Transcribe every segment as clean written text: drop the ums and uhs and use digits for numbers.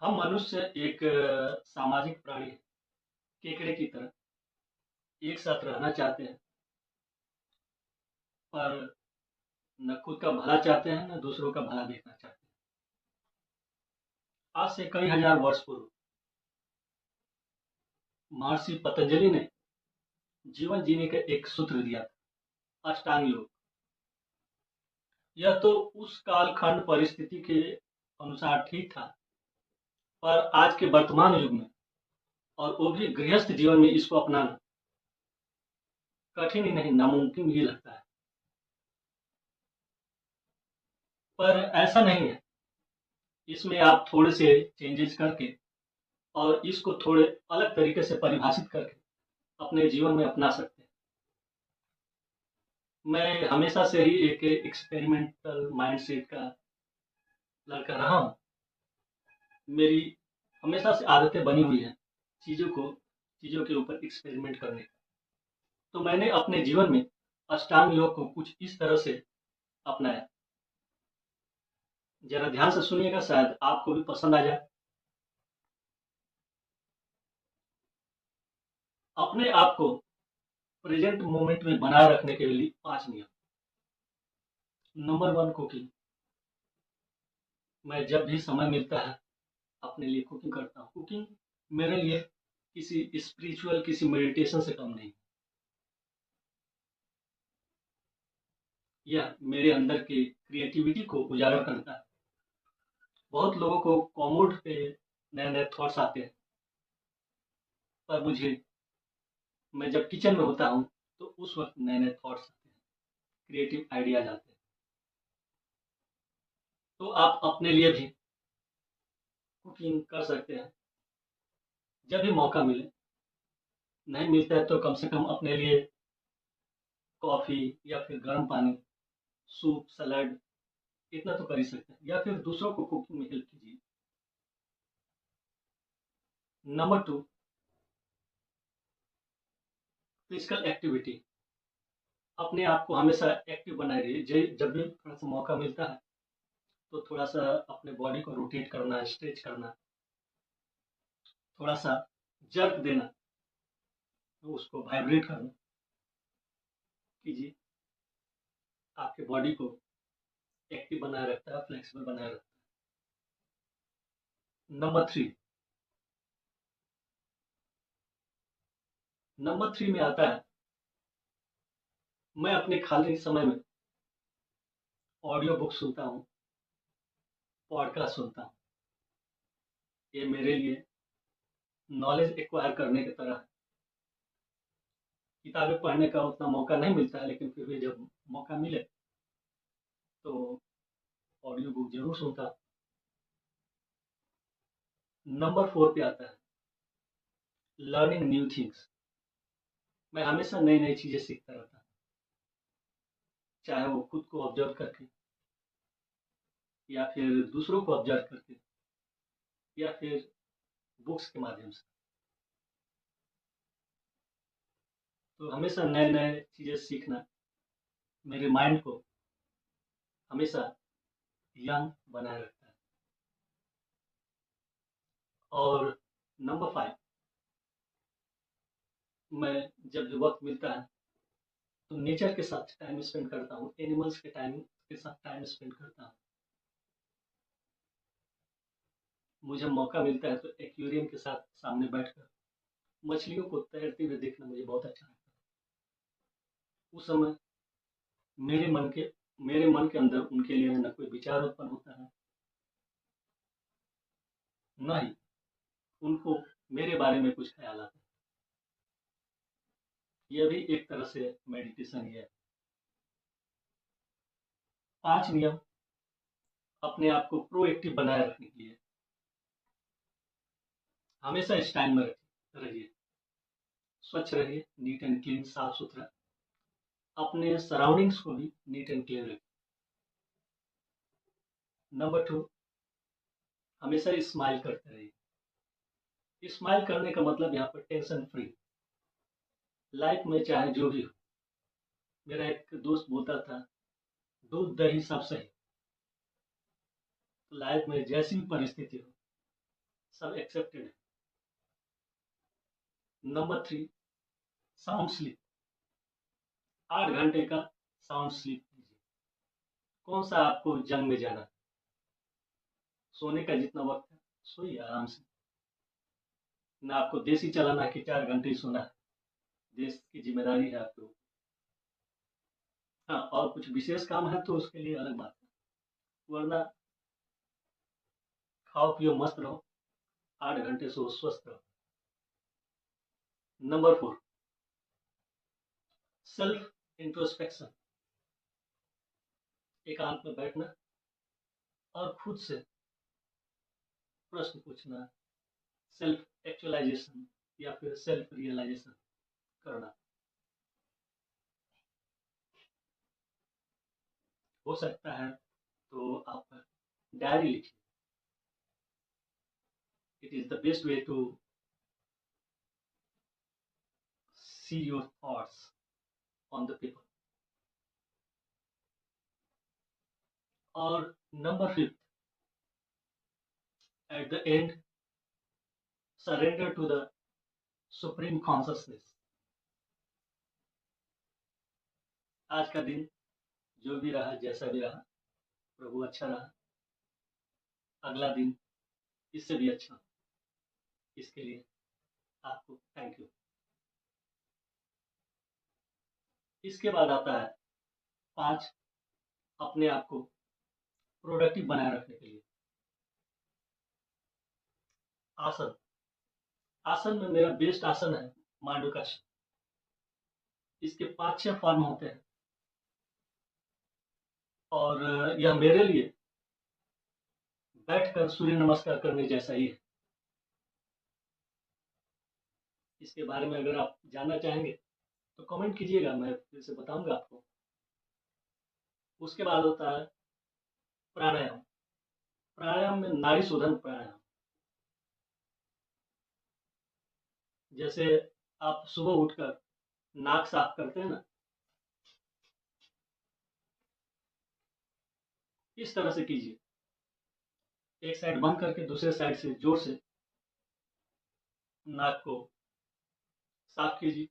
हम मनुष्य एक सामाजिक प्राणी हैं। केकड़े की तरह एक साथ रहना चाहते हैं, पर न खुद का भला चाहते हैं, न दूसरों का भला देखना चाहते हैं। आज से कई हजार वर्ष पूर्व महर्षि पतंजलि ने जीवन जीने का एक सूत्र दिया था, अष्टांग योग। यह तो उस कालखंड परिस्थिति के अनुसार ठीक था, पर आज के वर्तमान युग में और वो भी गृहस्थ जीवन में इसको अपनाना कठिन ही नहीं, नामुमकिन ही लगता है। पर ऐसा नहीं है। इसमें आप थोड़े से चेंजेस करके और इसको थोड़े अलग तरीके से परिभाषित करके अपने जीवन में अपना सकते हैं। मैं हमेशा से ही एक एक्सपेरिमेंटल माइंडसेट का लड़का रहा हूँ। मेरी हमेशा से आदतें बनी हुई हैं चीज़ों के ऊपर एक्सपेरिमेंट करने का। तो मैंने अपने जीवन में अष्टांग योग को कुछ इस तरह से अपनाया। जरा ध्यान से सुनिएगा, शायद आपको भी पसंद आ जाए। अपने आप को प्रेजेंट मोमेंट में बनाए रखने के लिए 5 नियम। Number 1, cooking. मैं जब भी समय मिलता है अपने लिए कुकिंग करता हूँ। कुकिंग मेरे लिए किसी स्पिरिचुअल, किसी मेडिटेशन से कम नहीं। यह मेरे अंदर की क्रिएटिविटी को उजागर करता है। बहुत लोगों को कॉमोड पे नए नए थॉट्स आते हैं, पर मैं जब किचन में होता हूँ तो उस वक्त नए नए थॉट्स आते हैं, क्रिएटिव आइडियाज आते हैं। तो आप अपने लिए भी कुकिंग कर सकते हैं जब भी मौका मिले। नहीं मिलता है तो कम से कम अपने लिए कॉफ़ी या फिर गर्म पानी, सूप, सलाद, इतना तो कर ही सकते हैं, या फिर दूसरों को कुकिंग में हेल्प कीजिए। Number 2, physical activity. अपने आप को हमेशा एक्टिव बनाए रहिए। जब भी थोड़ा सा मौका मिलता है तो थोड़ा सा अपने बॉडी को रोटेट करना, स्ट्रेच करना, थोड़ा सा जर्क देना, तो उसको वाइब्रेट करना कीजिए। आपके बॉडी को एक्टिव बनाए रखता है, फ्लेक्सिबल बनाए रखता है। नंबर 3 में आता है, मैं अपने खाली समय में ऑडियो बुक सुनता हूँ, पॉडकास्ट सुनता हूँ। ये मेरे लिए नॉलेज एक्वायर करने की तरह है। किताबें पढ़ने का उतना मौका नहीं मिलता है, लेकिन फिर भी जब मौका मिले तो ऑडियो बुक जरूर सुनता हूँ। नंबर 4 पे आता है, लर्निंग न्यू थिंग्स। मैं हमेशा नई नई चीज़ें सीखता रहता हूँ, चाहे वो खुद को ऑब्जर्व करके, या फिर दूसरों को ऑब्जर्व करके, या फिर बुक्स के माध्यम से। तो हमेशा नए नए चीज़ें सीखना मेरे माइंड को हमेशा यंग बनाए रखता है। और नंबर 5, मैं जब भी वक्त मिलता है तो नेचर के साथ टाइम स्पेंड करता हूँ, एनिमल्स के साथ टाइम स्पेंड करता हूँ। मुझे मौका मिलता है तो एक्वेरियम के साथ सामने बैठकर मछलियों को तैरते हुए देखना मुझे बहुत अच्छा लगता है। उस समय मेरे मन के मेरे मन के अंदर उनके लिए न कोई विचार उत्पन्न होता है, न ही उनको मेरे बारे में कुछ ख्याल आता है। यह भी एक तरह से मेडिटेशन ही है। 5 नियम अपने आप को प्रोएक्टिव बनाए रखने के लिए। हमेशा स्टाइल में रहिए, स्वच्छ रहिए, नीट एंड क्लीन, साफ सुथरा। अपने सराउंडिंग्स को भी नीट एंड क्लीन रखिए। नंबर 2, हमेशा स्माइल करते रहिए। स्माइल करने का मतलब यहाँ पर टेंशन फ्री। लाइफ में चाहे जो भी हो, मेरा एक दोस्त बोलता था, दूध दही सब सही। लाइफ में जैसी भी परिस्थिति हो, सब एक्सेप्टेड है। Number 3, sound sleep. 8 घंटे का साउंड स्लीप कीजिए। कौन सा आपको जंग में जाना है? सोने का जितना वक्त है सोइए आराम से। ना आपको देश ही चलाना है कि 4 घंटे ही सोना है। देश की जिम्मेदारी है आपके ऊपर। हाँ, और कुछ विशेष काम है तो उसके लिए अलग बात है, वरना खाओ पियो मस्त रहो, 8 घंटे सो स्वस्थ रहो। Number 4, self introspection. एकांत में बैठना और खुद से प्रश्न पूछना, सेल्फ एक्चुअलाइजेशन या फिर सेल्फ रियलाइजेशन करना। हो सकता है तो आप डायरी लिखिए। It is the best way to see your thoughts on the paper. और number 5, at the end surrender to the supreme consciousness. आज का दिन जो भी रहा, जैसा भी रहा, प्रभु अच्छा रहा, अगला दिन इससे भी अच्छा, इसके लिए आपको थैंक यू। इसके बाद आता है 5, अपने आप को प्रोडक्टिव बनाए रखने के लिए आसन। आसन में मेरा बेस्ट आसन है मांडूकासन। इसके 5-6 फॉर्म होते हैं और यह मेरे लिए बैठकर सूर्य नमस्कार करने जैसा ही है। इसके बारे में अगर आप जानना चाहेंगे तो कमेंट कीजिएगा, मैं फिर से बताऊंगा आपको। उसके बाद होता है प्राणायाम। प्राणायाम में नाड़ी शोधन प्राणायाम। जैसे आप सुबह उठकर नाक साफ करते हैं ना, इस तरह से कीजिए। एक साइड बंद करके दूसरे साइड से जोर से नाक को साफ कीजिए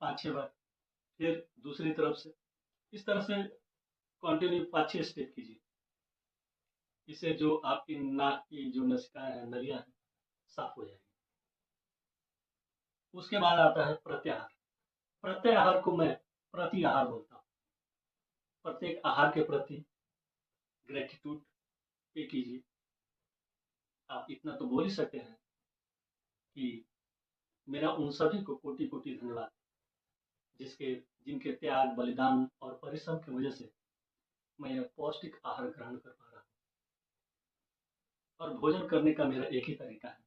5-6 बार। फिर दूसरी तरफ से इस तरह से कंटिन्यू 5-6 स्टेप कीजिए। इससे जो आपकी नाक की जो नसिकाएं हैं, नलियां हैं, साफ हो जाएगी। उसके बाद आता है प्रत्याहार। प्रत्याहार को मैं प्रति आहार बोलता हूँ। प्रत्येक आहार के प्रति ग्रेटिट्यूड पे कीजिए। आप इतना तो बोल ही सकते हैं कि मेरा उन सभी को कोटि कोटि धन्यवाद, जिसके जिनके त्याग, बलिदान और परिश्रम की वजह से मैं यह पौष्टिक आहार ग्रहण कर पा रहा हूँ। और भोजन करने का मेरा एक ही तरीका है,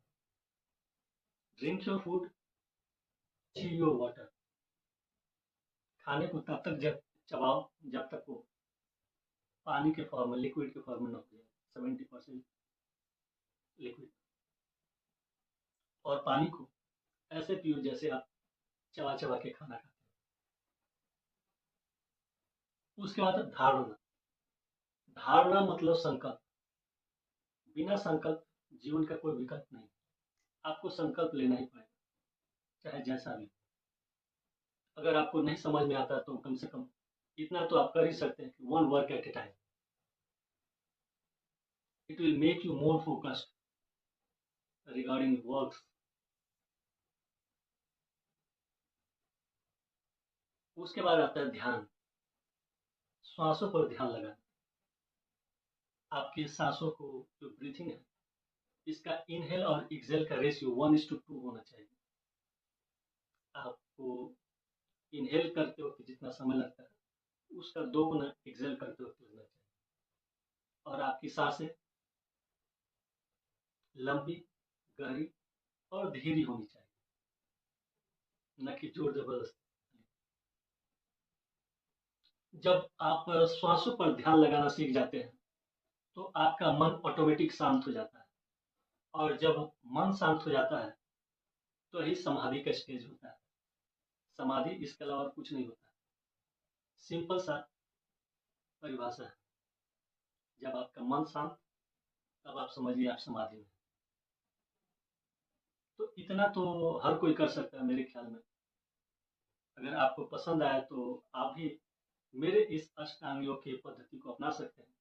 ड्रिंक योर फूड, ची योर वाटर। खाने को तब तक जब चबाओ जब तक वो पानी के फॉर्म में, लिक्विड के फॉर्म में न हो जाए, 70% लिक्विड। और पानी को ऐसे पियो जैसे आप चबा चबा के खाना खाते हैं। उसके बाद धारणा। धारणा मतलब संकल्प। बिना संकल्प जीवन का कोई विकल्प नहीं। आपको संकल्प लेना ही पड़ेगा, चाहे जैसा भी। अगर आपको नहीं समझ में आता तो कम से कम इतना तो आप कर ही सकते हैं कि 1 work at A time. It will make you more focused regarding works. उसके बाद आता है ध्यान। श्वासों पर ध्यान लगाना। आपकी सांसों को, जो ब्रीथिंग है, इसका इनहेल और एक्सहेल का रेशियो 1:2 होना चाहिए। आपको इनहेल करते वक्त जितना समय लगता है उसका 2 गुना एक्सहेल करते वक्त लगना चाहिए। और आपकी सांसें लंबी, गहरी और धीरी होनी चाहिए, न कि जोर जबरदस्ती। जब आप श्वासों पर ध्यान लगाना सीख जाते हैं तो आपका मन ऑटोमेटिक शांत हो जाता है। और जब मन शांत हो जाता है तो ही समाधि का स्टेज होता है। समाधि इसके अलावा और कुछ नहीं होता है। सिंपल सा परिभाषा है। जब आपका मन शांत, तब आप समझिए आप समाधि में। तो इतना तो हर कोई कर सकता है मेरे ख्याल में। अगर आपको पसंद आया तो आप भी मेरे इस अष्टांग योग की पद्धति को अपना सकते हैं,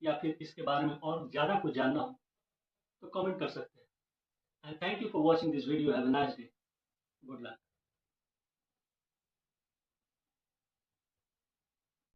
या फिर इसके बारे में और ज़्यादा कुछ जानना हो तो कमेंट कर सकते हैं। And thank you for watching this video. Have a nice day. Good luck.